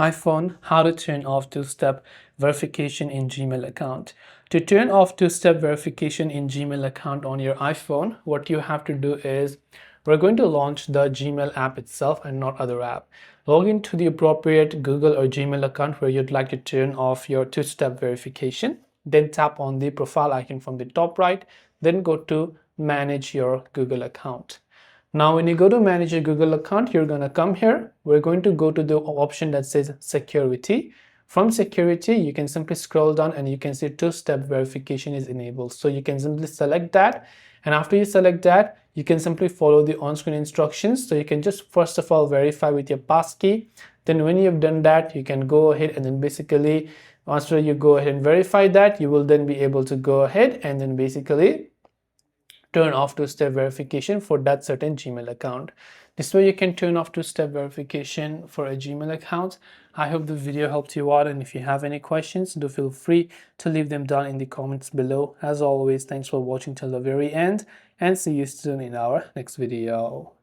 iPhone, how to turn off two-step verification in Gmail account. To turn off two-step verification in Gmail account on your iPhone, what you have to do is we're going to launch the Gmail app itself and not other app. Log into the appropriate Google or Gmail account where you'd like to turn off your two-step verification. Then tap on the profile icon from the top right. Then go to manage your Google account. Now, when you go to manage your Google account, you're going to come here. We're going to go to the option that says security. From security, you can simply scroll down and you can see two-step verification is enabled. So you can simply select that. And after you select that, you can simply follow the on-screen instructions. So you can just first of all verify with your passkey. Then when you've done that, you can go ahead and then basically after you go ahead and verify that, you will then be able to go ahead and then basically turn off two-step verification for that certain Gmail account. This way you can turn off two-step verification for a Gmail account. I hope the video helped you out, and if you have any questions, do feel free to leave them down in the comments below. As always, thanks for watching till the very end, and see you soon in our next video.